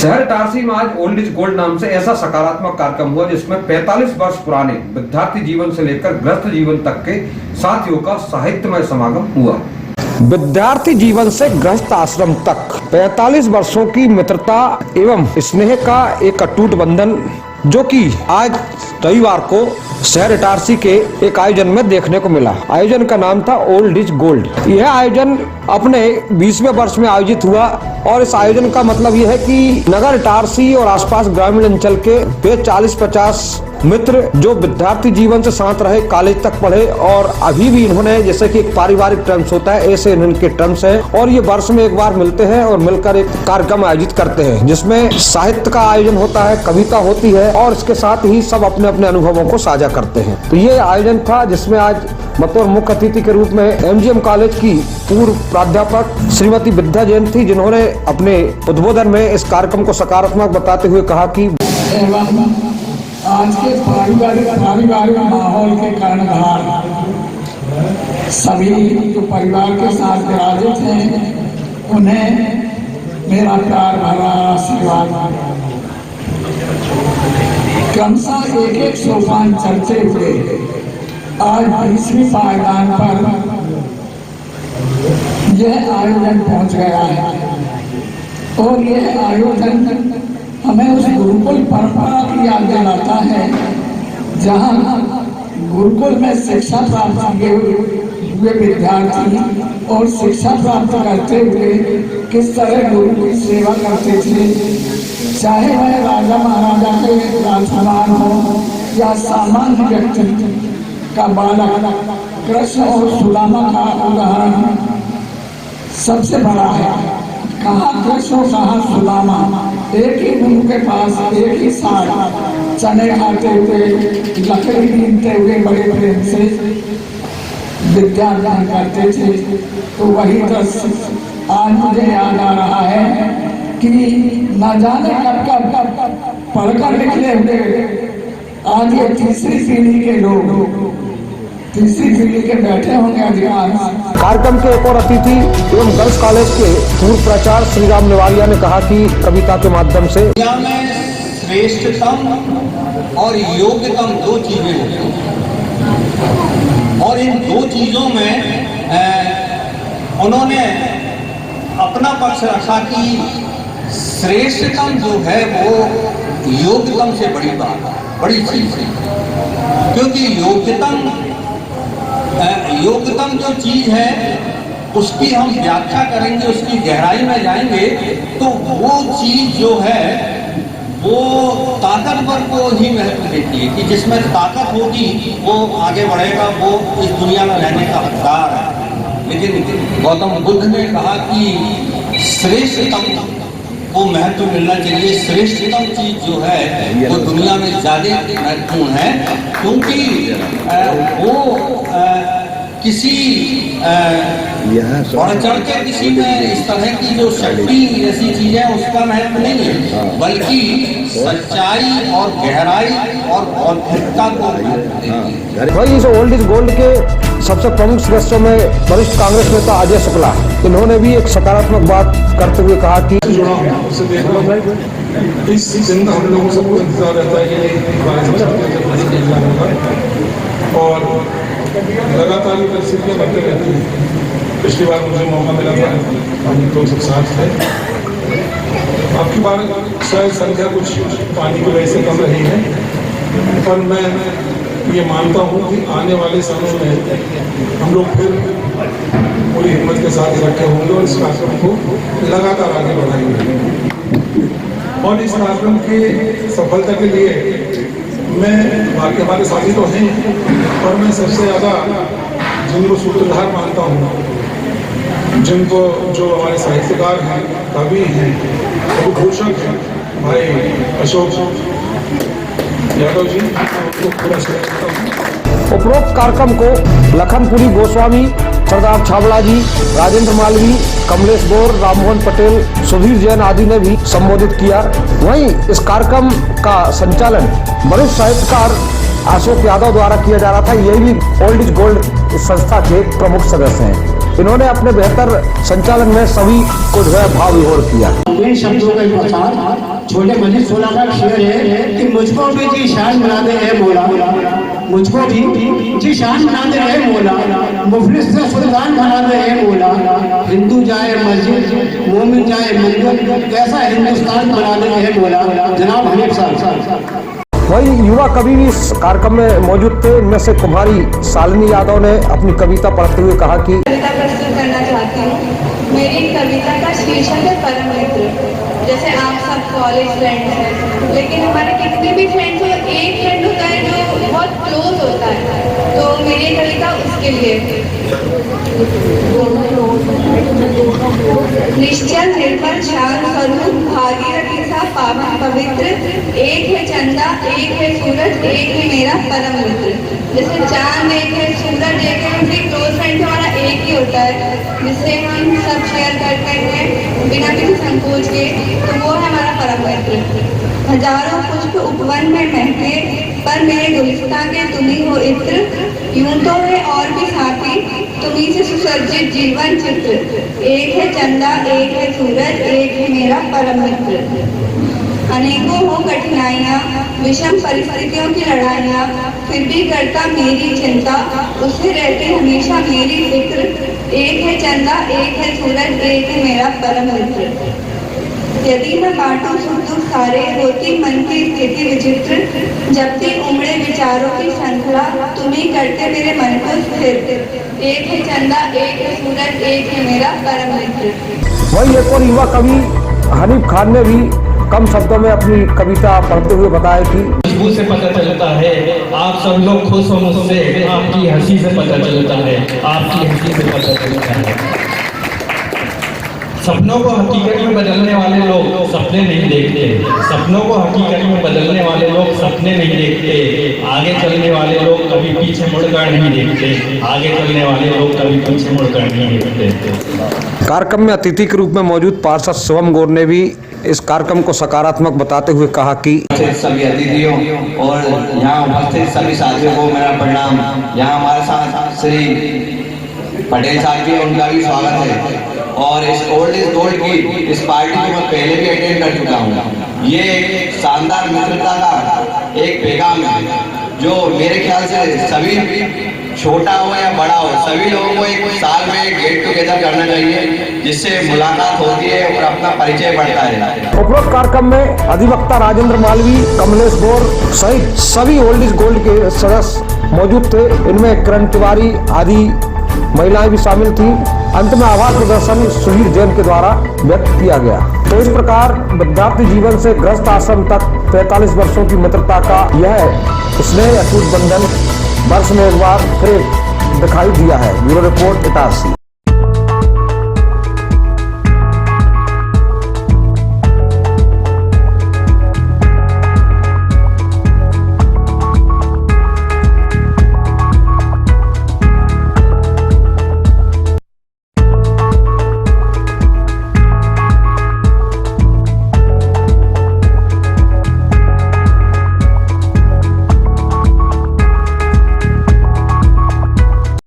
शहर इटारसी में आज ओल्ड इज गोल्ड नाम से ऐसा सकारात्मक कार्यक्रम हुआ जिसमें 45 वर्ष पुराने विद्यार्थी जीवन से लेकर गृहस्थ जीवन तक के साथियों का साहित्यमय समागम हुआ। विद्यार्थी जीवन से गृहस्थ आश्रम तक 45 वर्षों की मित्रता एवं स्नेह का एक अटूट बंधन जो कि आज रविवार को शहर इटारसी के एक आयोजन में देखने को मिला। आयोजन का नाम था ओल्ड इज गोल्ड। यह आयोजन अपने 20वें वर्ष में आयोजित हुआ और इस आयोजन का मतलब यह है कि नगर इटारसी और आसपास ग्रामीण अंचल के वे 40-50 मित्र जो विद्यार्थी जीवन से साथ रहे, कॉलेज तक पढ़े और अभी भी इन्होंने जैसे कि एक पारिवारिक टर्म्स होता है ऐसे इनके टर्म्स हैं और ये वर्ष में एक बार मिलते हैं और मिलकर एक कार्यक्रम आयोजित करते हैं जिसमें साहित्य का आयोजन होता है, कविता होती है और इसके साथ ही सब अपने अपने अनुभवों को साझा करते हैं। तो ये आयोजन था जिसमें आज बतौर मुख्य अतिथि के रूप में एमजीएम कॉलेज की पूर्व प्राध्यापक श्रीमती विद्या जैन थी, जिन्होंने अपने उद्बोधन में इस कार्यक्रम को सकारात्मक बताते हुए कहा कि आज के पारिवारिक माहौल के कारण सभी जो परिवार के साथ विराजित हैं उन्हें मेरा प्यार भरा आशीर्वाद। क्रमशः एक सोपान चलते हुए आज 20वीं पायदान पर यह आयोजन पहुंच गया है और यह आयोजन हमें उस गुरुकुल परंपरा की याद दिलाता है जहां गुरुकुल में शिक्षा प्राप्त किए हुए विद्यार्थी और शिक्षा प्राप्त करते हुए किस तरह गुरु की सेवा करते थे, चाहे वह राजा महाराजा के राजकुमार हो या सामान्य व्यक्ति का बालक। कृष्ण और सुदामा का उदाहरण सबसे बड़ा है। कहाँ कृष्ण कहाँ सुदामा, एक ही गुरु के पास एक ही साथ चने खाते हुए लकड़ी बीनते हुए बड़े प्रेम से विद्या ग्रहण करते थे। तो वही दृश्य आज मुझे याद आ रहा है कि न जाने कब पढ़कर निकले हुए आज ये तीसरी पीढ़ी के लोग तीसरी पीढ़ी के बैठे होंगे अधिकांश। कार्यक्रम के एक और अतिथि एवं गर्ल्स कॉलेज के पूर्व प्राचार्य श्री राम नेवालिया ने कहा कि कविता के माध्यम से दुनिया में श्रेष्ठतम और योग्यतम दो चीजें होती हैं और इन दो चीजों में उन्होंने अपना पक्ष रखा कि श्रेष्ठतम जो है वो योग्यतम से बड़ी चीज है, क्योंकि योग्यतम जो चीज है उसकी हम व्याख्या करेंगे, उसकी गहराई में जाएंगे तो वो चीज जो है वो ताकतवर को ही महत्व देती है कि जिसमें ताकत होगी वो आगे बढ़ेगा, वो इस दुनिया में रहने का हकदार है। लेकिन गौतम बुद्ध ने कहा कि श्रेष्ठतम को महत्व मिलना चाहिए। श्रेष्ठतम चीज जो है वो दुनिया में ज्यादा महत्वपूर्ण है क्योंकि वो किसी बढ़ चढ़ के किसी में इस तरह की जो शक्ति ऐसी चीज है उसका महत्व नहीं है, बल्कि सच्चाई और गहराई और बौद्धिकता को वही इस ओल्ड इज गोल्ड के सबसे प्रमुख सदस्यों में वरिष्ठ कांग्रेस नेता अजय शुक्ला, इन्होंने भी एक सकारात्मक बात करते हुए कहा कि इस जिंदा हम लोगों सबको इंतजार रहता है और लगातार ये परिस्थितियाँ बढ़ते रहती हैं। पिछली बार मुझे मौका मिला था, हम तो सब साथ थे। आपकी बार शायद संख्या कुछ पानी की वजह से कम रही है, पर मैं ये मानता हूँ कि आने वाले समय में हम लोग फिर पूरी हिम्मत के साथ इकट्ठे होंगे और इस कार्यक्रम को लगातार आगे बढ़ाएंगे। और इस कार्यक्रम की सफलता के लिए मैं बाकी हमारे साथी तो हैं, पर मैं सबसे ज़्यादा जिनको सूत्रधार मानता हूँ, जिनको जो हमारे साहित्यकार हैं, कवि हैं, घोषक हैं, भाई अशोक यादव जी, उनको पूरा समझता हूँ। उपरोक्त कार्यक्रम को लखनपुरी गोस्वामी, सरदार छाबड़ा जी, राजेंद्र मालवी, कमलेश गौर, राममोहन पटेल, सुधीर जैन आदि ने भी संबोधित किया। वहीं इस कार्यक्रम का संचालन वरिष्ठ साहित्यकार अशोक यादव द्वारा किया जा रहा था। यही भी ओल्ड इज गोल्ड संस्था के प्रमुख सदस्य हैं। इन्होंने अपने बेहतर संचालन में सभी को जो है भाव विभोर किया। इन शब्दों का प्रचार छोटे मजीद 16 का शेर है कि मुझको भी जी शान बना दे है मौला, मुझको भी जी शान बना दे है मौला, मुफलिस से सुल्तान बना दे है मौला, हिंदू जाए मस्जिद मोमिन जाए मंदिर, कैसा हिंदुस्तान बना दे है मौला। जनाब हनीफ साहब। वही युवा कवि भी इस कार्यक्रम में मौजूद थे। इनमें से कुमारी शालिनी यादव ने अपनी कविता पढ़ते हुए कहा कि कविता प्रस्तुत करना चाहती हूँ। मेरी कविता का शीर्षक है परम मित्र। जैसे आप सब कॉलेज फ्रेंड्स हैं, लेकिन हमारे कितने भी फ्रेंड्स हो, एक फ्रेंड होता है जो बहुत क्लोज होता है, तो मेरी कविता उसके लिए। निश्चल निर्मल शांत स्वरूप भागीरथी सा पावन पवित्र, एक है चंदा एक है सूरज एक है मेरा परम मित्र। जैसे चांद एक है सूरज एक है, वैसे क्लोज फ्रेंड हमारा एक ही होता है जिससे हम सब शेयर करते हैं बिना किसी संकोच के, तो वो है हमारा परम मित्र। हजारों पुष्प उपवन में महके, पर मेरे गुलिस्तां के तुम्ही हो इत्र, यूं तो है और भी साथी तुम्ही से सुसज्जित जीवन चित्र, एक है चंदा एक है सूरज एक है मेरा परम मित्र। अनेकों हो कठिनाइयाँ विषम परिस्थितियों की लड़ाइयाँ, फिर भी करता मेरी चिंता, उससे रहती हमेशा मेरी फिक्र, एक है चंदा एक है सूरज एक है मेरा परम मित्र। यदि मैं बांटूं सुख दुख सारे, होती मन की स्थिति विचित्र, जबकि उमड़े विचारों की श्रृंखला, तुम ही करते मेरे मन को स्थिर, एक है चंदा एक है सूरज एक है मेरा परम मित्र। वही एक और युवा कवि हनीफ खान ने भी कम शब्दों में अपनी कविता पढ़ते हुए बताया कि खुशबू से पता चलता है आप सब लोग खुश हो मुझसे, आपकी हंसी से पता चलता है, आपकी हंसी से पता चलता है। सपनों को हकीकत में बदलने वाले लोग सपने नहीं देखते, सपनों को हकीकत में बदलने वाले लोग सपने नहीं देखते, आगे चलने वाले लोग कभी पीछे मुड़कर नहीं देखते, आगे चलने वाले लोग कभी पीछे मुड़कर नहीं देखते। कार्यक्रम में अतिथि के रूप में मौजूद पार्षद शिवम गौर ने भी इस कार्यक्रम को सकारात्मक बताते हुए कहा कि सभी अतिथियों और यहाँ उपस्थित सभी साथियों को मेरा प्रणाम। यहाँ हमारे साथ श्री पटेल साहब जी, उनका भी स्वागत है। और इस ओल्ड इज गोल्ड की इस पार्टी को मैं पहले भी अटेंड कर चुका हूँ। ये एक शानदार मित्रता का एक पैगाम है जो मेरे ख्याल से सभी छोटा हो या बड़ा हो, सभी लोगों को एक साल में गेट टुगेदर करना चाहिए, जिससे मुलाकात होती है और अपना परिचय बढ़ता है। उपरोक्त कार्यक्रम में अधिवक्ता राजेंद्र मालवी, कमलेश गौर सहित सभी ओल्ड इज गोल्ड के सदस्य मौजूद थे। इनमें किरण तिवारी आदि महिलाएं भी शामिल थी। अंत में आभार प्रदर्शन सुधीर जैन के द्वारा व्यक्त किया गया। तो इस प्रकार विद्यार्थी जीवन से गृहस्थ आश्रम तक 45 वर्षों की मित्रता का यह स्नेह अटूट बंधन वर्ष में एक बार फिर दिखाई दिया है। Bureau report Itarsi.